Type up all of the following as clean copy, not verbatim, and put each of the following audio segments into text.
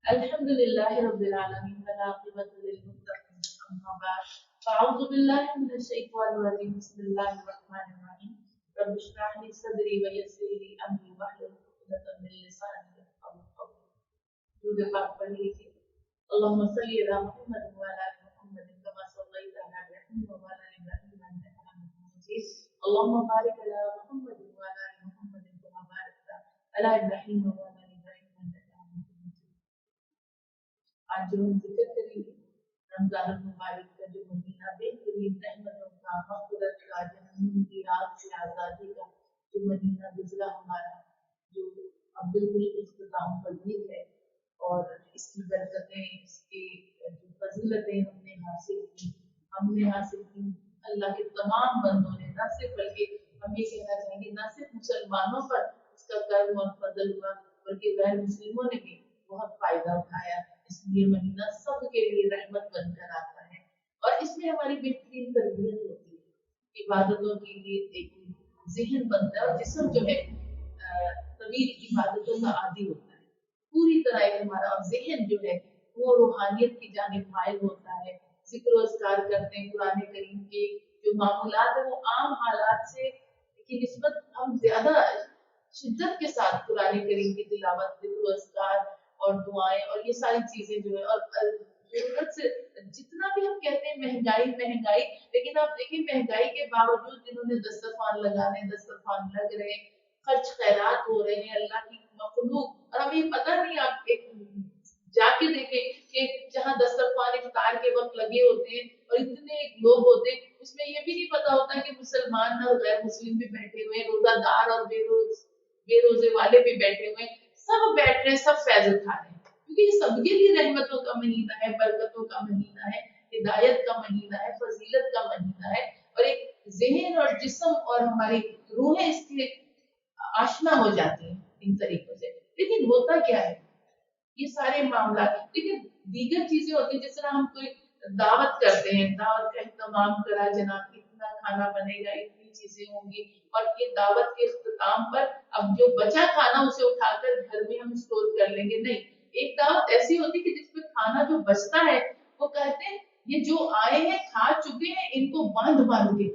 الحمد لله رب العالمين والعاقبة للمتقين أما بعد فأعوذ بالله من الشيطان الرجيم بسم الله الرحمن الرحيم رب اشرح لي صدري ويسر لي أمري واحلل عقدة من لساني يفقهوا قولي درود پاک پڑھ لیجیے اللهم صل على محمد وعلى آل محمد كما صليت على إبراهيم وعلى آل إبراهيم إنك حميد مجيد اللهم بارك على محمد وعلى آل محمد كما باركت على إبراهيم وعلى آل إبراهيم إنك حميد مجيد آج جو ہم ذکر کریں گے رمضان المبارک کا جو مہینہ بہترین رحمتوں کا مغفرت کا جہنم کی آگ سے آزادی کا جو مہینہ گزرا ہمارا جو اب بالکل اختتام پذیر ہے اور اس کی برکتیں اس کی جو فضیلتیں ہم نے حاصل کی اللہ کے تمام بندوں نے نہ صرف بلکہ ہم یہ کہنا چاہیں گے نہ صرف مسلمانوں پر اس کا کرم اور فضل ہوا بلکہ غیر مسلموں نے بھی بہت فائدہ اٹھایا اس لیے مہینہ سب کے لیے رحمت بن کر آتا ہے اور اس میں ہماری بہترین تربیت ہوتی ہے عبادتوں کے لیے ایک ذہن بنتا ہے اور جسم جو ہے طویل عبادتوں کا عادی ہوتا ہے پوری طرح ایک ہمارا اور ذہن جو ہے وہ روحانیت کی جانب مائل ہوتا ہے ذکر و اذکار کرتے ہیں قرآن کریم کے جو معمولات ہیں وہ عام حالات سے کی نسبت ہم زیادہ شدت کے ساتھ قرآن کریم کی تلاوت ذکر و اذکار اور دعائیں اور یہ ساری چیزیں جو ہے اور ضرورت سے جتنا بھی ہم کہتے ہیں مہنگائی مہنگائی لیکن آپ دیکھیں مہنگائی کے باوجود جنہوں نے دسترخوان لگانے دسترخوان لگ رہے ہیں خرچ خیرات ہو رہے ہیں اللہ کی مخلوق اور ہمیں یہ پتہ نہیں آپ ایک جا کے دیکھیں کہ جہاں دسترخوان افطار کے وقت لگے ہوتے ہیں اور اتنے لوگ ہوتے ہیں اس میں یہ بھی نہیں پتا ہوتا کہ مسلمان اور غیر مسلم بھی بیٹھے ہوئے ہیں روزہ دار اور بے روزے والے بھی بیٹھے ہوئے ہیں سب بیٹھ رہے ہیں سب فیض اٹھا رہے ہیں کیونکہ یہ سب کے لیے رحمتوں کا مہینہ ہے برکتوں کا مہینہ ہے ہدایت کا مہینہ ہے فضیلت کا مہینہ ہے اور ایک ذہن اور جسم اور ہماری روحیں اس کے آشنا ہو جاتی ہیں ان طریقوں سے لیکن ہوتا کیا ہے یہ سارے معاملات لیکن دیگر چیزیں ہوتی ہیں جس طرح ہم کوئی دعوت کرتے ہیں دعوت کا اہتمام کرا جناب اتنا کھانا بنے گا اتنی چیزیں ہوں گی اور یہ دعوت کے اختتام پر اب جو بچا کھانا اسے اٹھا کر گھر میں ہم اسٹور کر لیں گے نہیں ایک دعوت ایسی ہوتی کہ جس میں کھانا جو بچتا ہے وہ کہتے ہیں یہ جو آئے ہیں کھا چکے ہیں ان کو باندھ کے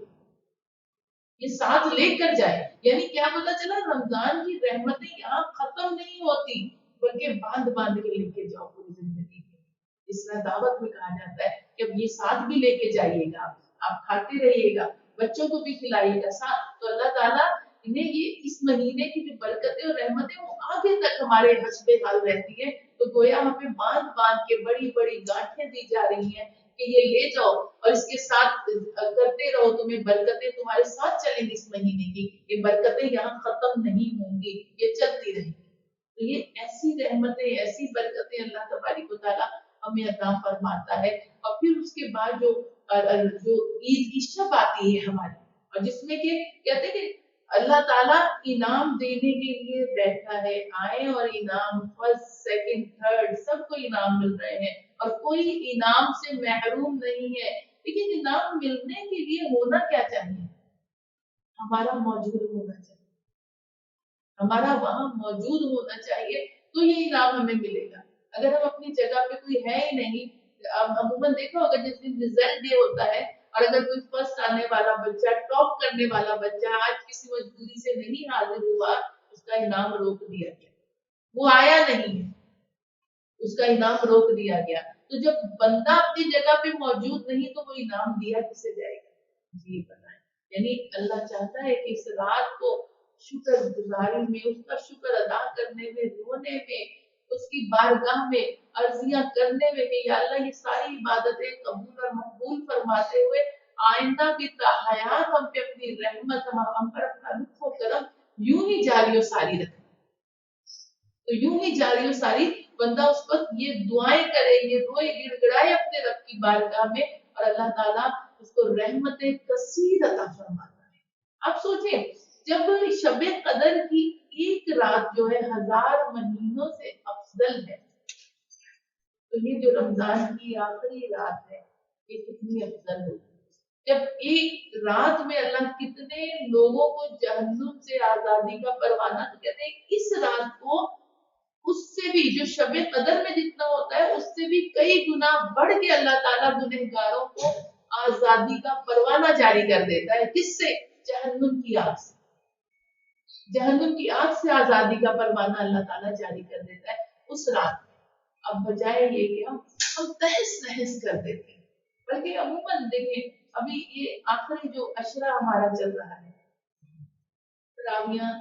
یہ ساتھ لے کر جائے یعنی کیا پتا چلا رمضان کی رحمتیں یہاں ختم نہیں ہوتی بلکہ باندھ کے لے کے جاؤ پوری زندگی میں اس طرح دعوت میں کہا جاتا ہے کہ اب یہ ساتھ بھی لے کے جائیے گا آپ کھاتے رہیے گا بچوں کو بھی کھلائیے گا ساتھ تو اللہ تعالیٰ انہیں یہ اس مہینے کی جو برکتیں اور رحمتیں وہ آگے تک ہمارے حسب حال رہتی ہے تو گویا ہمیں باندھ کے بڑی بڑی گانٹھیں دی جا رہی ہیں کہ یہ لے جاؤ اور اس کے ساتھ کرتے رہو تمہیں برکتیں تمہارے ساتھ چلیں گی اس مہینے کی یہ برکتیں یہاں ختم نہیں ہوں گی یہ چلتی رہیں گی تو یہ ایسی رحمتیں ایسی برکتیں اللہ تبارک و تعالیٰ ہمیں عطا فرماتا ہے اور پھر اس کے بعد جو عید کی شب آتی ہے ہماری اور جس میں کہ کہتے ہیں کہ اللہ تعالیٰ انعام دینے کے لیے بیٹھا ہے آئے اور انعام فرسٹ سیکنڈ تھرڈ سب کو انعام مل رہے ہیں اور کوئی انعام سے محروم نہیں ہے لیکن انعام ملنے کے لیے ہونا کیا چاہیے ہمارا موجود ہونا چاہیے ہمارا وہاں موجود ہونا چاہیے تو یہ انعام ہمیں ملے گا اگر ہم اپنی جگہ پہ کوئی ہے ہی نہیں عموماً دیکھا ہوگا جس دن رزلٹ ڈے ہوتا ہے اور اگر کوئی فرسٹ آنے والا بچہ ٹاپ کرنے والا بچہ آج کسی مجبوری سے نہیں حاضر ہوا اس کا انعام روک دیا گیا وہ آیا نہیں ہے اس کا انعام روک دیا گیا تو جب بندہ اپنی جگہ پہ موجود نہیں تو وہ انعام دیا کسے جائے گا جی بتائیں یعنی اللہ چاہتا ہے کہ اس رات کو شکر گزاری میں اس کا شکر ادا کرنے میں رونے میں اس کی بارگاہ میں عرضیاں کرنے میں کہ یا اللہ یہ ساری عبادتیں قبول اور مقبول فرماتے ہوئے آئندہ بھی تا حیات ہم پہ اپنی رحمت ہم پر اپنا لطف و کرم یوں ہی جاری و ساری رکھے تو یوں ہی جاری و ساری بندہ اس وقت یہ دعائیں کرے یہ روئے گڑ گڑائے اپنے رب کی بارگاہ میں اور اللہ تعالیٰ اس کو رحمت کثیر عطا فرماتا ہے آپ سوچیں جب شب قدر کی ایک رات جو ہے 1000 مہینوں سے افضل ہے تو یہ جو رمضان کی آخری رات ہے یہ کتنی افضل ہوگی جب ایک رات میں اللہ کتنے لوگوں کو جہنم سے آزادی کا پروانہ تو کہتے ہیں اس رات کو اس سے بھی جو شب قدر میں جتنا ہوتا ہے اس سے بھی کئی گنا بڑھ کے اللہ تعالیٰ گنہگاروں کو آزادی کا پروانہ جاری کر دیتا ہے. کس سے؟ جہنم کی آگ سے. جہنم کی آگ سے آزادی کا پروانہ اللہ تعالیٰ جاری کر دیتا ہے اس رات. اب بجائے یہ کہ ہم تہس نہس کر دیتے ہیں، بلکہ عموماً دیکھیں ابھی یہ آخری جو عشرہ ہمارا چل رہا ہے، تراویاں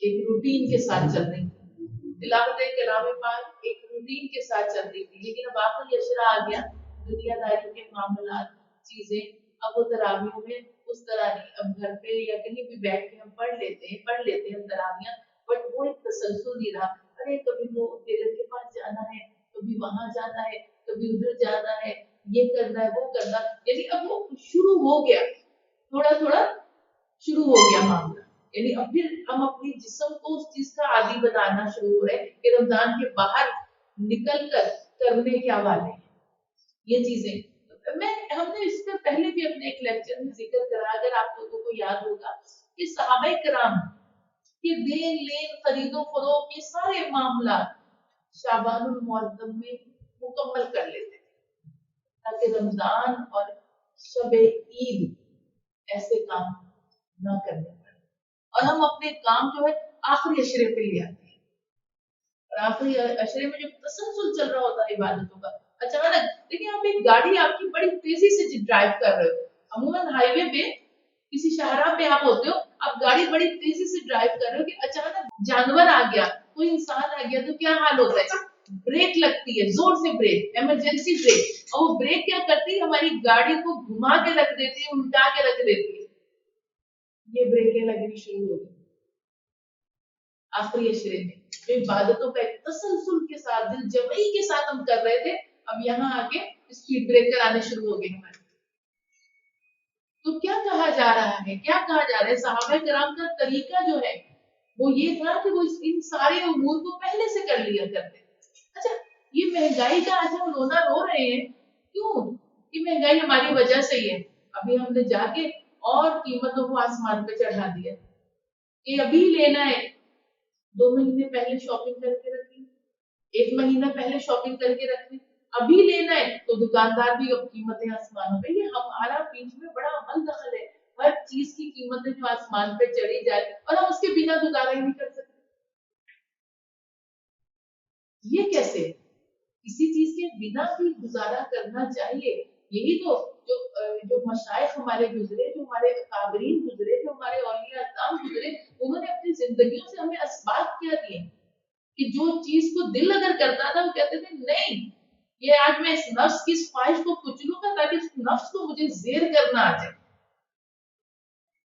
ایک روٹین کے ساتھ چل رہی تھی، تلاوت کلام پاک ایک روٹین کے ساتھ چل رہی تھی، لیکن اب آخری عشرہ آ گیا، دنیا داری کے معاملات چیزیں اب وہ تراویوں میں اس طرح نہیں. اب گھر پہ یا کہیں بھی بیٹھ کے ہم پڑھ لیتے ہیں تراویاں، بٹ وہ ایک تسلسل نہیں رہا. ارے کبھی وہ ٹیلر کے پاس جانا ہے، کبھی وہاں جانا ہے، کبھی ادھر جانا ہے، یہ کرنا ہے وہ کرنا، یعنی اب وہ شروع ہو گیا، تھوڑا تھوڑا شروع ہو گیا معاملہ. یعنی اب پھر ہم اپنی جسم کو اس چیز کا عادی بنانا شروع ہو رہے کہ رمضان کے باہر نکل کر کرنے کیا والے ہیں یہ چیزیں. ہم نے اس سے پہلے بھی اپنے ایک لیکچر میں ذکر کرا، اگر آپ لوگوں کو یاد ہوگا کہ صحابہ کرام کہ دین لین خرید و فروخت یہ سارے معاملات شعبان المعظم میں مکمل کر لیتے تھے تاکہ رمضان اور شب عید ایسے کام نہ کرنے پڑے، اور ہم اپنے کام جو ہے آخری عشرے پہ لے آتے ہیں. اور آخری عشرے میں جو تسلسل چل رہا ہوتا ہے عبادتوں کا، اچانک دیکھیں آپ ایک گاڑی آپ کی بڑی تیزی سے ڈرائیو کر رہے ہو، عموماً ہائی وے پہ کسی شاہراہ پہ آپ ہوتے ہو، آپ گاڑی بڑی تیزی سے ڈرائیو کر رہے ہو کہ اچانک جانور آ گیا، کوئی انسان آ گیا تو کیا حال ہوتا ہے؟ بریک لگتی ہے، زور سے بریک، ایمرجنسی بریک، اور وہ بریک کیا کرتی ہے؟ ہماری گاڑی کو گھما کے رکھ دیتی ہے، الٹا کے رکھ دیتی ہے. یہ بریکیں لگنی شروع ہو گئی آخری عشرے میں، جو عبادتوں کا ایک تسلسل کے ساتھ دل جمعی کے ساتھ ہم کر رہے تھے، اب یہاں آ کے اسپیڈ بریکر آنے شروع ہو گئے ہمارے. تو کیا کہا جا رہا ہے، کیا کہا جا رہا ہے؟ صحابہ کرام کا طریقہ جو ہے وہ یہ تھا کہ وہ ان سارے امور کو پہلے سے کر لیا کرتے. اچھا یہ مہنگائی کا آج ہم رونا رو رہے ہیں، کیوں؟ یہ مہنگائی ہماری وجہ سے ہی ہے. ابھی ہم نے جا کے اور قیمتوں کو آسمان پہ چڑھا دیا کہ ابھی لینا ہے 2 مہینے پہلے شاپنگ کر کے رکھی، 1 مہینہ پہلے شاپنگ کر کے رکھی، ابھی لینا ہے تو دکاندار بھی اب قیمتیں آسمانوں پہ. یہ ہمارا بیچ میں بڑا عمل دخل ہے، ہر چیز کی قیمتیں جو آسمان پہ چڑھی جائے اور ہم اس کے بنا گزارا ہی نہیں کر سکتے. یہ کیسے؟ کسی چیز کے بنا بھی گزارا کرنا چاہیے. یہی تو جو مشائخ ہمارے گزرے، جو ہمارے اکابرین گزرے، جو ہمارے اولیاء اعظام گزرے، انہوں نے اپنی زندگیوں سے ہمیں اسباب کیا دیے کہ جو چیز کو دل اگر کرتا تھا وہ کہتے تھے نہیں یہ آج میں اس نفس کی اس خواہش کو کچلوں گا تاکہ اس نفس کو مجھے زیر کرنا آ جائے.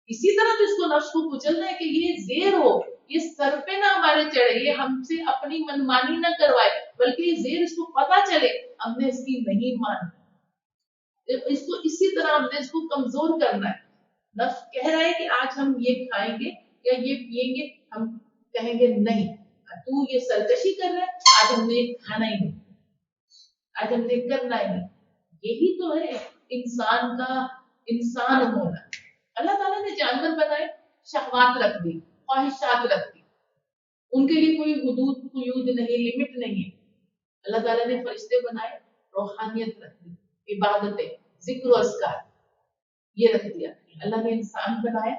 اسی طرح تو اس کو نفس کو کچلنا ہے کہ یہ زیر ہو، یہ سر پہ نہ ہمارے چڑھے، یہ ہم سے اپنی منمانی نہ کروائے، بلکہ یہ زیر اس کو پتا چلے ہم نے اس کی نہیں مانی، اس کو اسی طرح ہم نے اس کو کمزور کرنا ہے. نفس کہہ رہا ہے کہ آج ہم یہ کھائیں گے یا یہ پیئیں گے، ہم کہیں گے نہیں تو یہ سرکشی کر رہا ہے، آج ہم نے کھانا ہی نہیں، آج ہم نے کرنا ہی نہیں. یہی تو ہے انسان کا انسان ہونا. اللہ تعالیٰ نے جانور بنائے، شہوات رکھ دی، خواہشات رکھ دی، ان کے لیے کوئی حدود قیود نہیں، لمٹ نہیں ہے. اللہ تعالیٰ نے فرشتے بنائے، روحانیت رکھ دی، عبادتیں، ذکر و اذکار یہ رکھ دیا. اللہ نے انسان بنایا،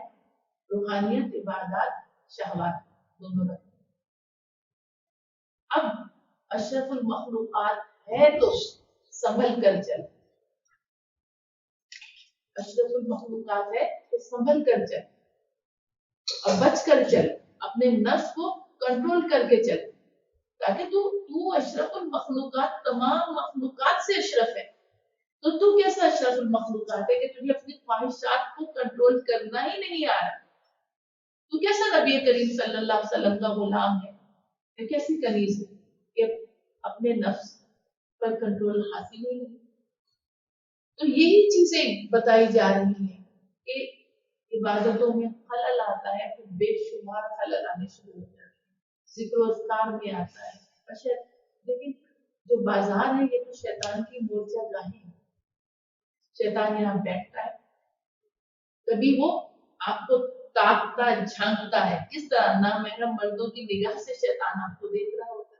روحانیت، عبادات، شہوات دونوں رکھ دیا. اب اشرف المخلوقات ہے تو سنبھل کر چل، اشرف المخلوقات ہے تو سنبھل کر چل اور بچ کر چل، اپنے نفس کو کنٹرول کر کے چل، تاکہ تو اشرف المخلوقات، تمام مخلوقات سے اشرف ہے. تو کیسا اشرف المخلوقات ہے کہ تجھے اپنی خواہشات کو کنٹرول کرنا ہی نہیں آ رہا؟ تو کیسا نبی کریم صلی اللہ علیہ وسلم کا غلام ہے؟ یہ کیسی کنیز ہے کہ اپنے نفس پر کنٹرول حاصل ہی نہیں. تو یہی چیزیں بتائی جا رہی ہیں کہ عبادتوں میں خلل آتا ہے، پھر بے شمار خلل آنے شروع ہو جاتے ہیں، ذکر و اذکار میں آتا ہے. لیکن جو بازار ہے یہ تو شیطان کی مورچہ گاہیں ہے. شیطان یہاں بیٹھتا ہے، کبھی وہ آپ کو تاکتا جھانکتا ہے، کس طرح نامحرم مردوں کی نگاہ سے شیطان آپ کو دیکھ رہا ہوتا ہے.